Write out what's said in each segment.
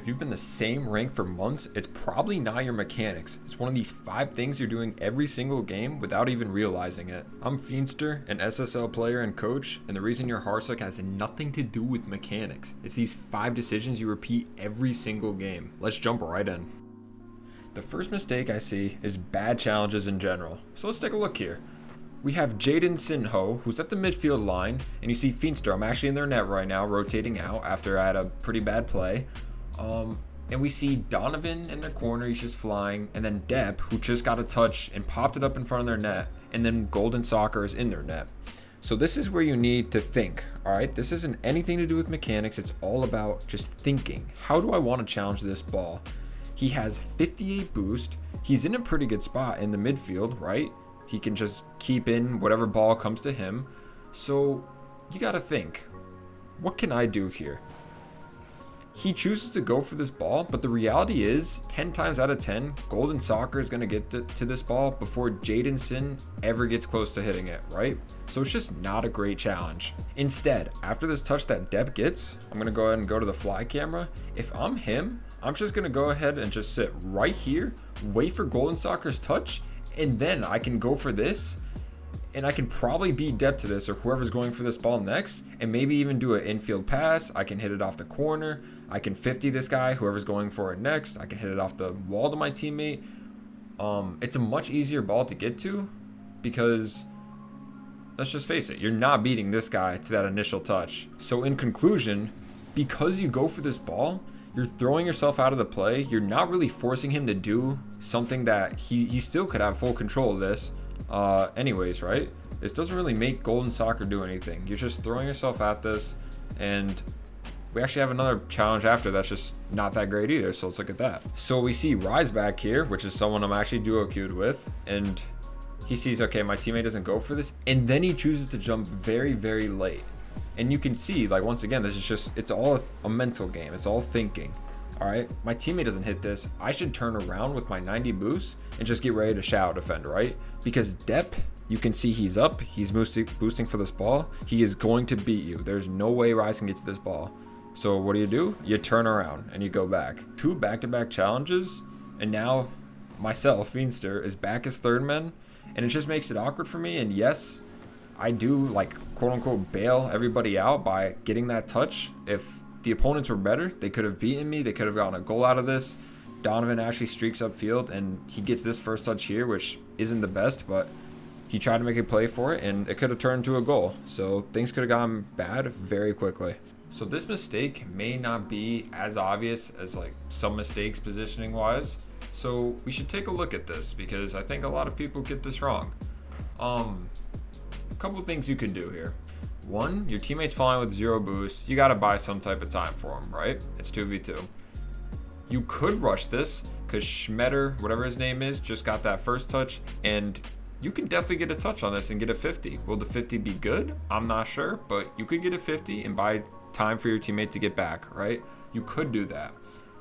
If you've been the same rank for months, it's probably not your mechanics. It's one of these 5 things you're doing every single game without even realizing it. I'm Fiendster, an SSL player and coach, and the reason you're hardstuck has nothing to do with mechanics. It's these 5 decisions you repeat every single game. Let's jump right in. The first mistake I see is bad challenges in general. So let's take a look here. We have Jaden Sinho, who's at the midfield line, and you see Fiendster. I'm actually in their net right now, rotating out after I had a pretty bad play. And we see Donovan in their corner, he's just flying, and then Depp, who just got a touch and popped it up in front of their net, and then Golden Soccer is in their net. So this is where you need to think, all right? This isn't anything to do with mechanics, it's all about just thinking. How do I want to challenge this ball? He has 58 boost, he's in a pretty good spot in the midfield, right? He can just keep in whatever ball comes to him. So you gotta think, what can I do here? He chooses to go for this ball, but the reality is 10 times out of 10, Golden Soccer is going to get to this ball before Jaden Sin ever gets close to hitting it, right? So it's just not a great challenge. Instead, after this touch that Deb gets, I'm going to go ahead and go to the fly camera. If I'm him, I'm just going to go ahead and just sit right here, wait for Golden Soccer's touch, and then I can go for this. And I can probably beat Depp to this or whoever's going for this ball next, and maybe even do an infield pass. I can hit it off the corner. I can 50 this guy, whoever's going for it next. I can hit it off the wall to my teammate. It's a much easier ball to get to because, let's just face it, you're not beating this guy to that initial touch. So in conclusion, because you go for this ball, you're throwing yourself out of the play. You're not really forcing him to do something that he still could have full control of this. Anyways, right? This doesn't really make Golden Soccer do anything. You're just throwing yourself at this, and we actually have another challenge after that's just not that great either, so let's look at that. So we see Rise back here, which is someone I'm actually duo queued with, and he sees, okay, my teammate doesn't go for this, and then he chooses to jump very, very late. And you can see, like, once again, this is just, it's all a mental game. It's all thinking. All right, my teammate doesn't hit this. I should turn around with my 90 boost and just get ready to shadow defend, right? Because Depp, you can see he's up. He's boosting for this ball. He is going to beat you. There's no way Rise can get to this ball. So what do? You turn around and you go back. 2 back-to-back challenges, and now myself, Fiendster, is back as third man, and it just makes it awkward for me. And yes, I do, like, quote-unquote bail everybody out by getting that touch. If the opponents were better, they could have beaten me, they could have gotten a goal out of this. Donovan actually streaks upfield and he gets this first touch here, which isn't the best, but he tried to make a play for it and it could have turned to a goal. So things could have gone bad very quickly. So this mistake may not be as obvious as like some mistakes positioning wise. So we should take a look at this because I think a lot of people get this wrong. A couple of things you could do here. 1, your teammate's flying with 0 boost. You got to buy some type of time for him, right? It's 2v2. You could rush this because Schmetter, whatever his name is, just got that first touch, and you can definitely get a touch on this and get a 50. Will the 50 be good? I'm not sure, but you could get a 50 and buy time for your teammate to get back, right? You could do that.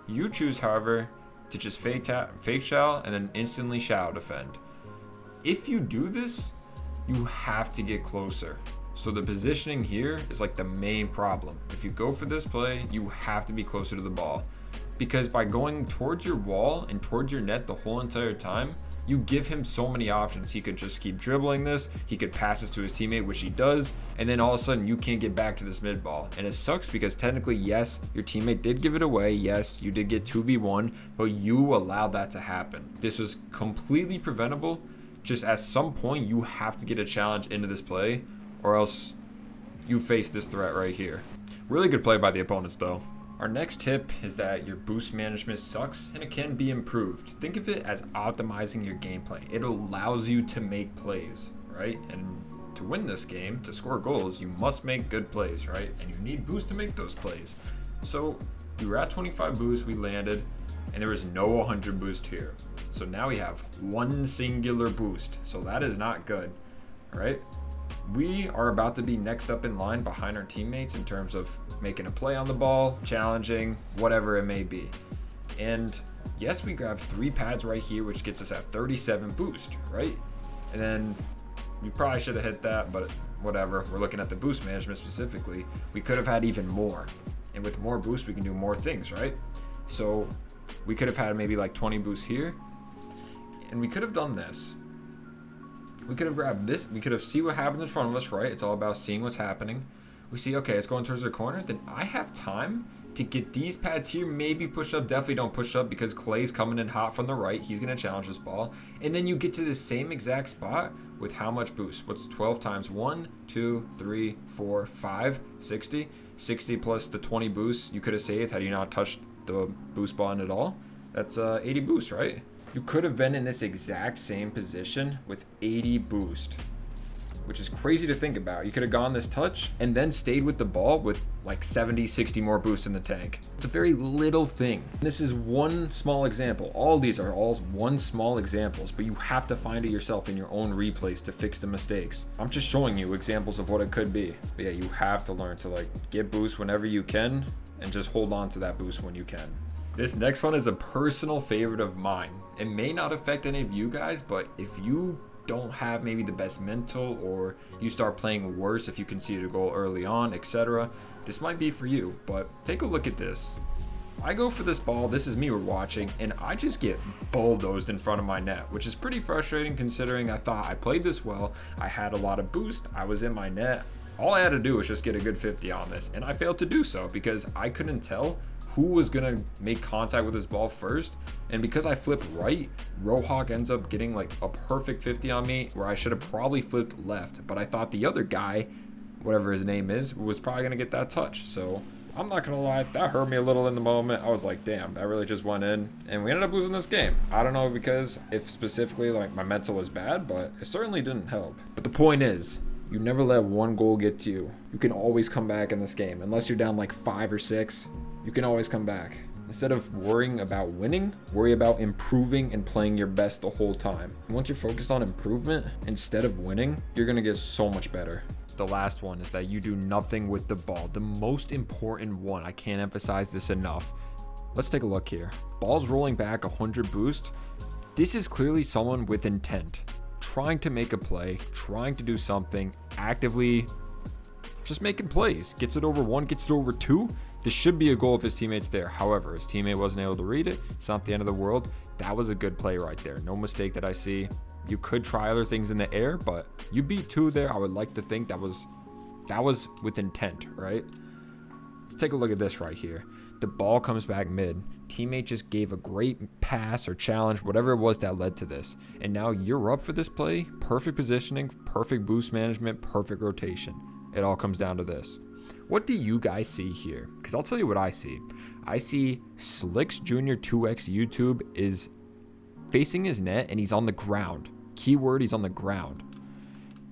You choose, however, to just fake shell and then instantly shadow defend. If you do this, you have to get closer. So the positioning here is like the main problem. If you go for this play, you have to be closer to the ball. Because by going towards your wall and towards your net the whole entire time, you give him so many options. He could just keep dribbling this, he could pass this to his teammate, which he does, and then all of a sudden you can't get back to this mid ball. And it sucks because technically, yes, your teammate did give it away, yes, you did get 2v1, but you allowed that to happen. This was completely preventable. Just at some point, you have to get a challenge into this play, or else you face this threat right here. Really good play by the opponents though. Our next tip is that your boost management sucks and it can be improved. Think of it as optimizing your gameplay. It allows you to make plays, right? And to win this game, to score goals, you must make good plays, right? And you need boost to make those plays. So we were at 25 boost, we landed, and there was no 100 boost here. So now we have 1 singular boost. So that is not good, right? We are about to be next up in line behind our teammates in terms of making a play on the ball, challenging, whatever it may be. And yes, we grabbed 3 pads right here, which gets us at 37 boost, right? And then we probably should have hit that, but whatever. We're looking at the boost management specifically. We could have had even more. And with more boost, we can do more things, right? So we could have had maybe like 20 boosts here, and we could have done this. We could have grabbed this. We could have see what happens in front of us, right? It's all about seeing what's happening. We see, okay, it's going towards the corner. Then I have time to get these pads here, maybe push up. Definitely don't push up because Clay's coming in hot from the right. He's going to challenge this ball. And then you get to the same exact spot with how much boost? What's 12 times 1, 2, 3, 4, 5, 60. 60 plus the 20 boosts you could have saved had you not touched the boost button at all. That's 80 boosts, right? You could have been in this exact same position with 80 boost, which is crazy to think about. You could have gone this touch and then stayed with the ball with like 70, 60 more boost in the tank. It's a very little thing. This is one small example. All these are all one small examples, but you have to find it yourself in your own replays to fix the mistakes. I'm just showing you examples of what it could be. But yeah, you have to learn to like get boost whenever you can and just hold on to that boost when you can. This next one is a personal favorite of mine. It may not affect any of you guys, but if you don't have maybe the best mental, or you start playing worse if you concede a goal early on, etc., this might be for you. But take a look at this. I go for this ball, this is me we're watching, and I just get bulldozed in front of my net, which is pretty frustrating considering I thought I played this well. I had a lot of boost, I was in my net. All I had to do was just get a good 50 on this, and I failed to do so because I couldn't tell who was gonna make contact with this ball first. And because I flipped right, Rohawk ends up getting like a perfect 50 on me where I should have probably flipped left, but I thought the other guy, whatever his name is, was probably gonna get that touch. So I'm not gonna lie, that hurt me a little in the moment. I was like, damn, that really just went in, and we ended up losing this game. I don't know because if specifically like my mental was bad, but it certainly didn't help. But the point is, you never let one goal get to you. You can always come back in this game. Unless you're down like 5 or 6, you can always come back. Instead of worrying about winning, worry about improving and playing your best the whole time. And once you're focused on improvement instead of winning, you're gonna get so much better. The last one is that you do nothing with the ball. The most important one, I can't emphasize this enough. Let's take a look here. Ball's rolling back 100 boost. This is clearly someone with intent, trying to make a play, trying to do something, actively just making plays. Gets it over 1, gets it over 2. This should be a goal if his teammate's there. However, his teammate wasn't able to read it. It's not the end of the world. That was a good play right there. No mistake that I see. You could try other things in the air, but you beat 2 there. I would like to think that was with intent, right? Let's take a look at this right here. The ball comes back mid. Teammate just gave a great pass or challenge, whatever it was that led to this. And now you're up for this play. Perfect positioning, perfect boost management, perfect rotation. It all comes down to this. What do you guys see here? Because I'll tell you what I see. I see Slicks Jr. 2X YouTube is facing his net and he's on the ground. Keyword, he's on the ground.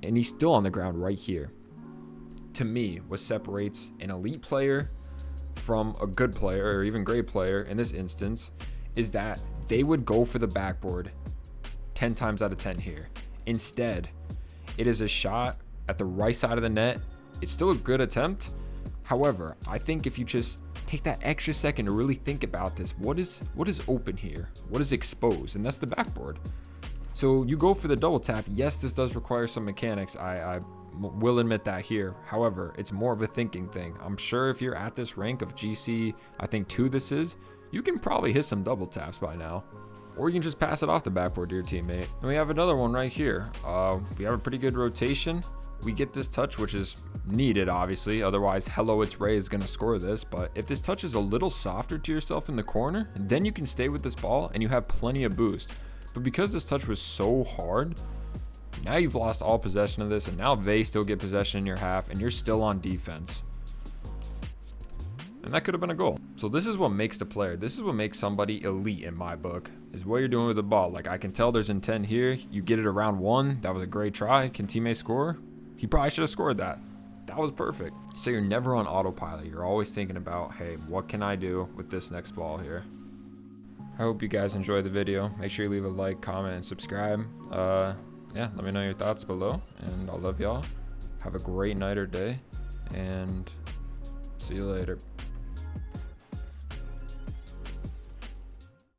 And he's still on the ground right here. To me, what separates an elite player from a good player or even great player in this instance is that they would go for the backboard 10 times out of 10 here. Instead, it is a shot at the right side of the net. It's still a good attempt. However, I think if you just take that extra second to really think about this, what is open here? What is exposed? And that's the backboard. So you go for the double tap. Yes, this does require some mechanics. I will admit that here. However, it's more of a thinking thing. I'm sure if you're at this rank of GC, I think 2 this is, you can probably hit some double taps by now. Or you can just pass it off the backboard to your teammate. And we have another one right here. We have a pretty good rotation. We get this touch, which is needed, obviously. Otherwise, Hello It's Ray is going to score this. But if this touch is a little softer to yourself in the corner, then you can stay with this ball and you have plenty of boost. But because this touch was so hard, now you've lost all possession of this, and now they still get possession in your half, and you're still on defense. And that could have been a goal. So this is what makes the player. This is what makes somebody elite in my book, is what you're doing with the ball. Like, I can tell there's intent here. You get it around 1. That was a great try. Can teammate score? He probably should have scored that. That was perfect. So you're never on autopilot. You're always thinking about, hey, what can I do with this next ball here? I hope you guys enjoyed the video. Make sure you leave a like, comment, and subscribe. Yeah, let me know your thoughts below, and I love y'all. Have a great night or day, and see you later.